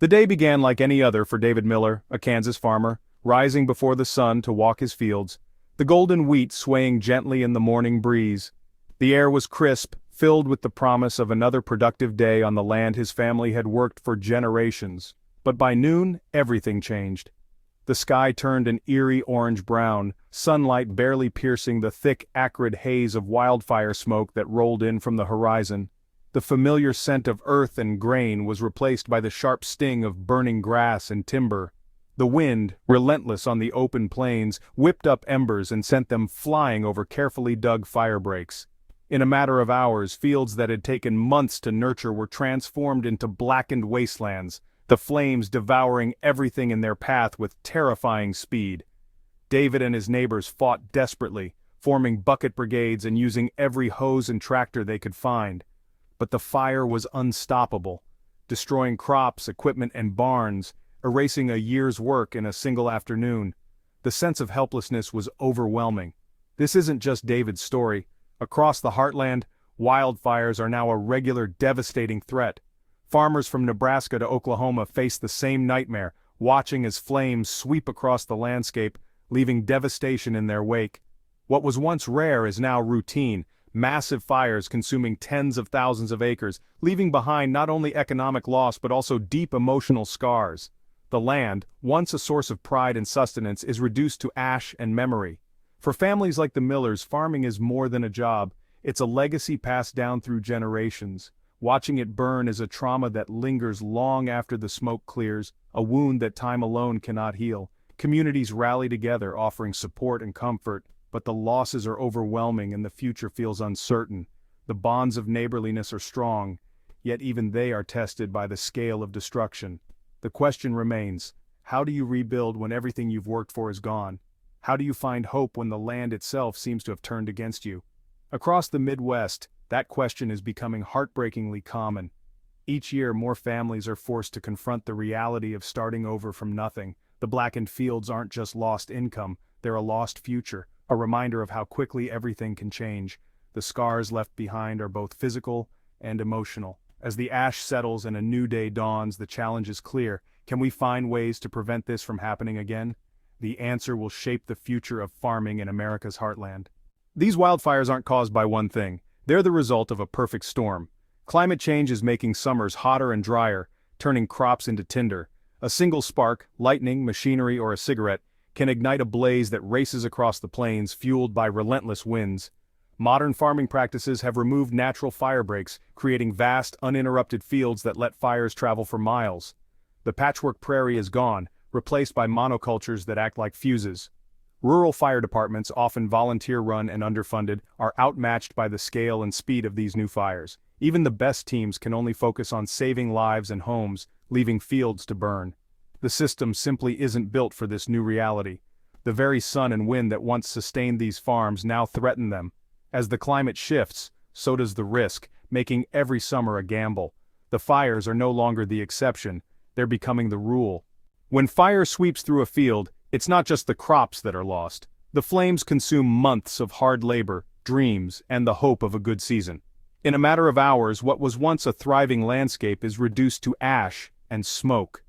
The day began like any other for David Miller, a Kansas farmer, rising before the sun to walk his fields, the golden wheat swaying gently in the morning breeze. The air was crisp, filled with the promise of another productive day on the land his family had worked for generations. But by noon, everything changed. The sky turned an eerie orange-brown, sunlight barely piercing the thick, acrid haze of wildfire smoke that rolled in from the horizon. The familiar scent of earth and grain was replaced by the sharp sting of burning grass and timber. The wind, relentless on the open plains, whipped up embers and sent them flying over carefully dug fire breaks. In a matter of hours, fields that had taken months to nurture were transformed into blackened wastelands, the flames devouring everything in their path with terrifying speed. David and his neighbors fought desperately, forming bucket brigades and using every hose and tractor they could find. But the fire was unstoppable, destroying crops, equipment, and barns, erasing a year's work in a single afternoon. The sense of helplessness was overwhelming. This isn't just David's story. Across the heartland, wildfires are now a regular devastating threat. Farmers from Nebraska to Oklahoma face the same nightmare, watching as flames sweep across the landscape, leaving devastation in their wake. What was once rare is now routine, massive fires consuming tens of thousands of acres, leaving behind not only economic loss but also deep emotional scars. The land, once a source of pride and sustenance, is reduced to ash and memory. For families like the Millers, farming is more than a job. It's a legacy passed down through generations. Watching it burn is a trauma that lingers long after the smoke clears, a wound that time alone cannot heal. Communities rally together, offering support and comfort, but the losses are overwhelming and the future feels uncertain. The bonds of neighborliness are strong, yet even they are tested by the scale of destruction. The question remains, how do you rebuild when everything you've worked for is gone? How do you find hope when the land itself seems to have turned against you? Across the Midwest, that question is becoming heartbreakingly common. Each year, more families are forced to confront the reality of starting over from nothing. The blackened fields aren't just lost income, they're a lost future, a reminder of how quickly everything can change. The scars left behind are both physical and emotional. As the ash settles and a new day dawns, the challenge is clear. Can we find ways to prevent this from happening again? The answer will shape the future of farming in America's heartland. These wildfires aren't caused by one thing. They're the result of a perfect storm. Climate change is making summers hotter and drier, turning crops into tinder. A single spark, lightning, machinery, or a cigarette can ignite a blaze that races across the plains, fueled by relentless winds. Modern farming practices have removed natural fire breaks, creating vast, uninterrupted fields that let fires travel for miles. The patchwork prairie is gone, replaced by monocultures that act like fuses. Rural fire departments, often volunteer-run and underfunded, are outmatched by the scale and speed of these new fires. Even the best teams can only focus on saving lives and homes, leaving fields to burn. The system simply isn't built for this new reality. The very sun and wind that once sustained these farms now threaten them. As the climate shifts, so does the risk, making every summer a gamble. The fires are no longer the exception, they're becoming the rule. When fire sweeps through a field, it's not just the crops that are lost. The flames consume months of hard labor, dreams, and the hope of a good season. In a matter of hours, what was once a thriving landscape is reduced to ash and smoke.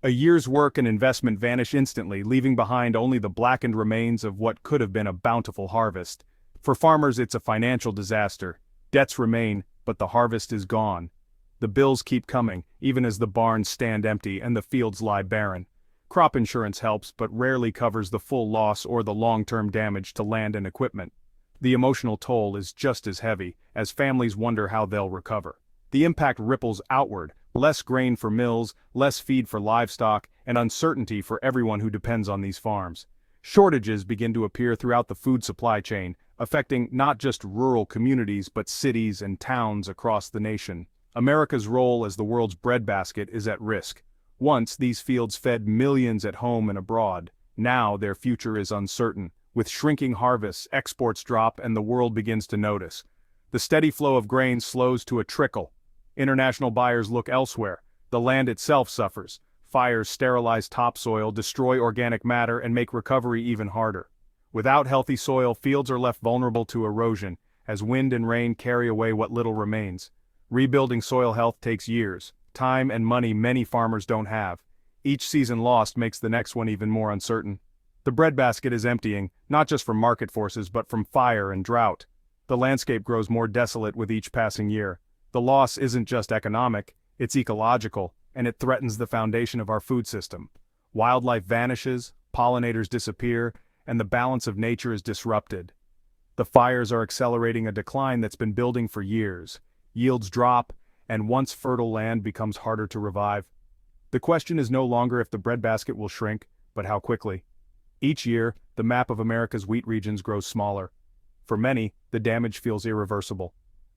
A year's work and investment vanish instantly, leaving behind only the blackened remains of what could have been a bountiful harvest. For farmers, it's a financial disaster. Debts remain, but the harvest is gone. The bills keep coming, even as the barns stand empty and the fields lie barren. Crop insurance helps, but rarely covers the full loss or the long-term damage to land and equipment. The emotional toll is just as heavy, as families wonder how they'll recover. The impact ripples outward, less grain for mills, less feed for livestock, and uncertainty for everyone who depends on these farms. Shortages begin to appear throughout the food supply chain, affecting not just rural communities but cities and towns across the nation. America's role as the world's breadbasket is at risk. Once these fields fed millions at home and abroad. Now their future is uncertain. With shrinking harvests, exports drop and the world begins to notice. The steady flow of grain slows to a trickle. International buyers look elsewhere. The land itself suffers. Fires sterilize topsoil, destroy organic matter, and make recovery even harder. Without healthy soil, fields are left vulnerable to erosion, as wind and rain carry away what little remains. Rebuilding soil health takes years. time and money many farmers don't have. Each season lost makes the next one even more uncertain. The breadbasket is emptying, not just from market forces but from fire and drought. The landscape grows more desolate with each passing year. The loss isn't just economic, it's ecological, and it threatens the foundation of our food system. Wildlife vanishes, pollinators disappear, and the balance of nature is disrupted. The fires are accelerating a decline that's been building for years. Yields drop, and once fertile land becomes harder to revive. The question is no longer if the breadbasket will shrink, but how quickly. Each year, the map of America's wheat regions grows smaller. For many, the damage feels irreversible.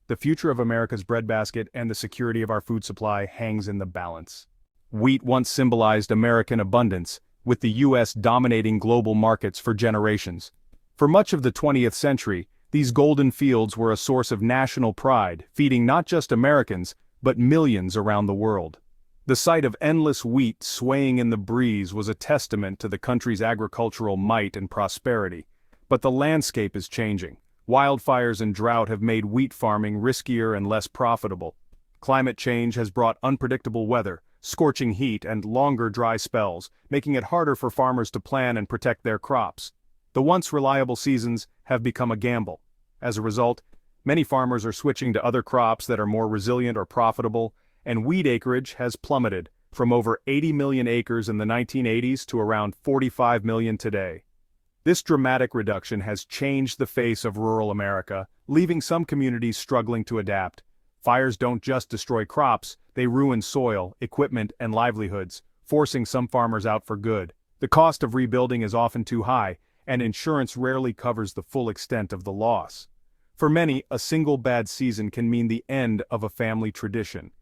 The future of America's breadbasket and the security of our food supply hangs in the balance. Wheat once symbolized American abundance, with the U.S. dominating global markets for generations. For much of the 20th century, these golden fields were a source of national pride, feeding not just Americans, but millions around the world. The sight of endless wheat swaying in the breeze was a testament to the country's agricultural might and prosperity. But the landscape is changing. Wildfires and drought have made wheat farming riskier and less profitable. Climate change has brought unpredictable weather, scorching heat, and longer dry spells, making it harder for farmers to plan and protect their crops. The once reliable seasons have become a gamble. As a result, many farmers are switching to other crops that are more resilient or profitable, and wheat acreage has plummeted from over 80 million acres in the 1980s to around 45 million today. This dramatic reduction has changed the face of rural America, leaving some communities struggling to adapt. Fires don't just destroy crops, they ruin soil, equipment, and livelihoods, forcing some farmers out for good. The cost of rebuilding is often too high, and insurance rarely covers the full extent of the loss. For many, a single bad season can mean the end of a family tradition.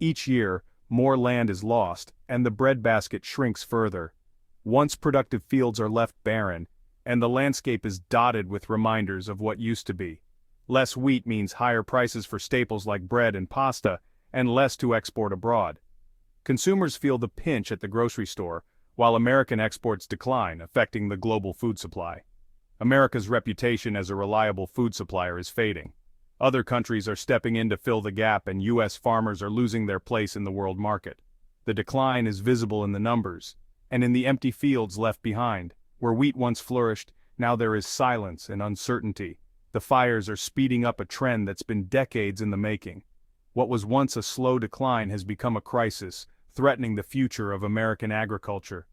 Each year, more land is lost, and the breadbasket shrinks further. Once productive fields are left barren, and the landscape is dotted with reminders of what used to be. Less wheat means higher prices for staples like bread and pasta, and less to export abroad. Consumers feel the pinch at the grocery store, while American exports decline, affecting the global food supply. America's reputation as a reliable food supplier is fading. Other countries are stepping in to fill the gap, and U.S. farmers are losing their place in the world market. The decline is visible in the numbers, and in the empty fields left behind. Where wheat once flourished, now there is silence and uncertainty. The fires are speeding up a trend that's been decades in the making. What was once a slow decline has become a crisis, threatening the future of American agriculture.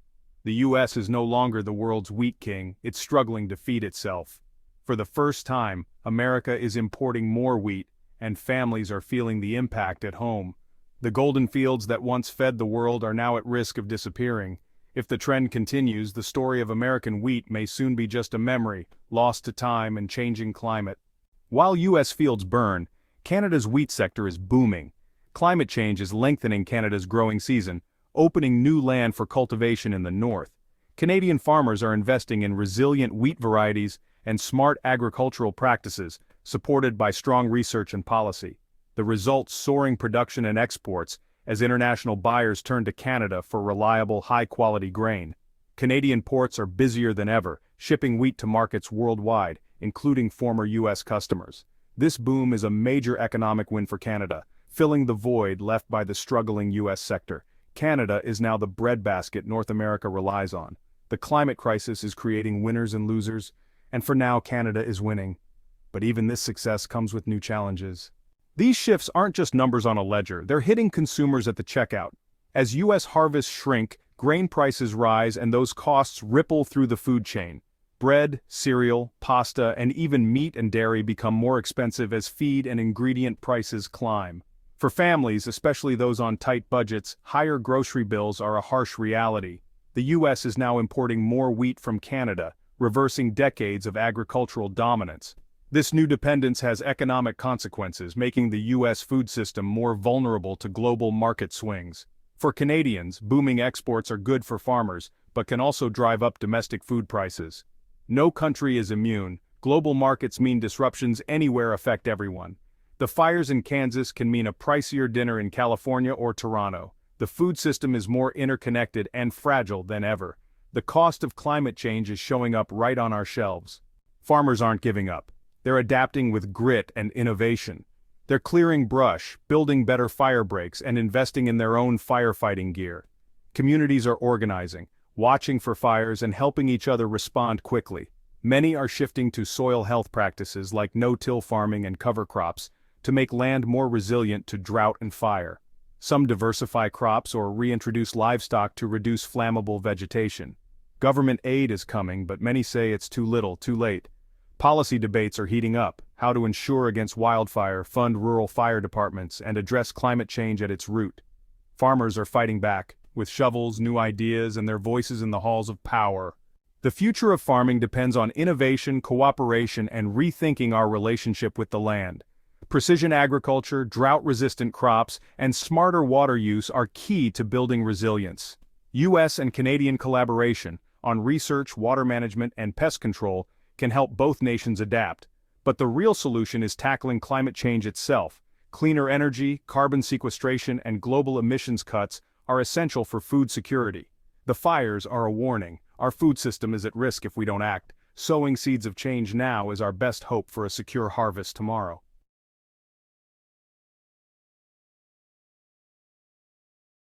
The U.S. is no longer the world's wheat king, it's struggling to feed itself. For the first time, America is importing more wheat, and families are feeling the impact at home. The golden fields that once fed the world are now at risk of disappearing. If the trend continues, the story of American wheat may soon be just a memory, lost to time and changing climate. While U.S. fields burn, Canada's wheat sector is booming. Climate change is lengthening Canada's growing season, opening new land for cultivation in the north. Canadian farmers are investing in resilient wheat varieties and smart agricultural practices, supported by strong research and policy. The result: soaring production and exports, as international buyers turn to Canada for reliable, high-quality grain. Canadian ports are busier than ever, shipping wheat to markets worldwide, including former U.S. customers. This boom is a major economic win for Canada, filling the void left by the struggling U.S. sector. Canada is now the breadbasket North America relies on. The climate crisis is creating winners and losers, and for now Canada is winning. But even this success comes with new challenges. These shifts aren't just numbers on a ledger, they're hitting consumers at the checkout. As U.S. harvests shrink, grain prices rise, and those costs ripple through the food chain. Bread, cereal, pasta, and even meat and dairy become more expensive as feed and ingredient prices climb. For families, especially those on tight budgets, higher grocery bills are a harsh reality. The U.S. is now importing more wheat from Canada, reversing decades of agricultural dominance. This new dependence has economic consequences, making the U.S. food system more vulnerable to global market swings. For Canadians, booming exports are good for farmers, but can also drive up domestic food prices. No country is immune. Global markets mean disruptions anywhere affect everyone. The fires in Kansas can mean a pricier dinner in California or Toronto. The food system is more interconnected and fragile than ever. The cost of climate change is showing up right on our shelves. Farmers aren't giving up. They're adapting with grit and innovation. They're clearing brush, building better fire breaks, and investing in their own firefighting gear. Communities are organizing, watching for fires and helping each other respond quickly. Many are shifting to soil health practices like no-till farming and cover crops to make land more resilient to drought and fire. Some diversify crops or reintroduce livestock to reduce flammable vegetation. Government aid is coming, but many say it's too little, too late. Policy debates are heating up: how to ensure against wildfire, fund rural fire departments, and address climate change at its root. Farmers are fighting back, with shovels, new ideas, and their voices in the halls of power. The future of farming depends on innovation, cooperation, and rethinking our relationship with the land. Precision agriculture, drought-resistant crops, and smarter water use are key to building resilience. U.S. and Canadian collaboration on research, water management, and pest control can help both nations adapt. But the real solution is tackling climate change itself. Cleaner energy, carbon sequestration, and global emissions cuts are essential for food security. The fires are a warning. Our food system is at risk if we don't act. Sowing seeds of change now is our best hope for a secure harvest tomorrow.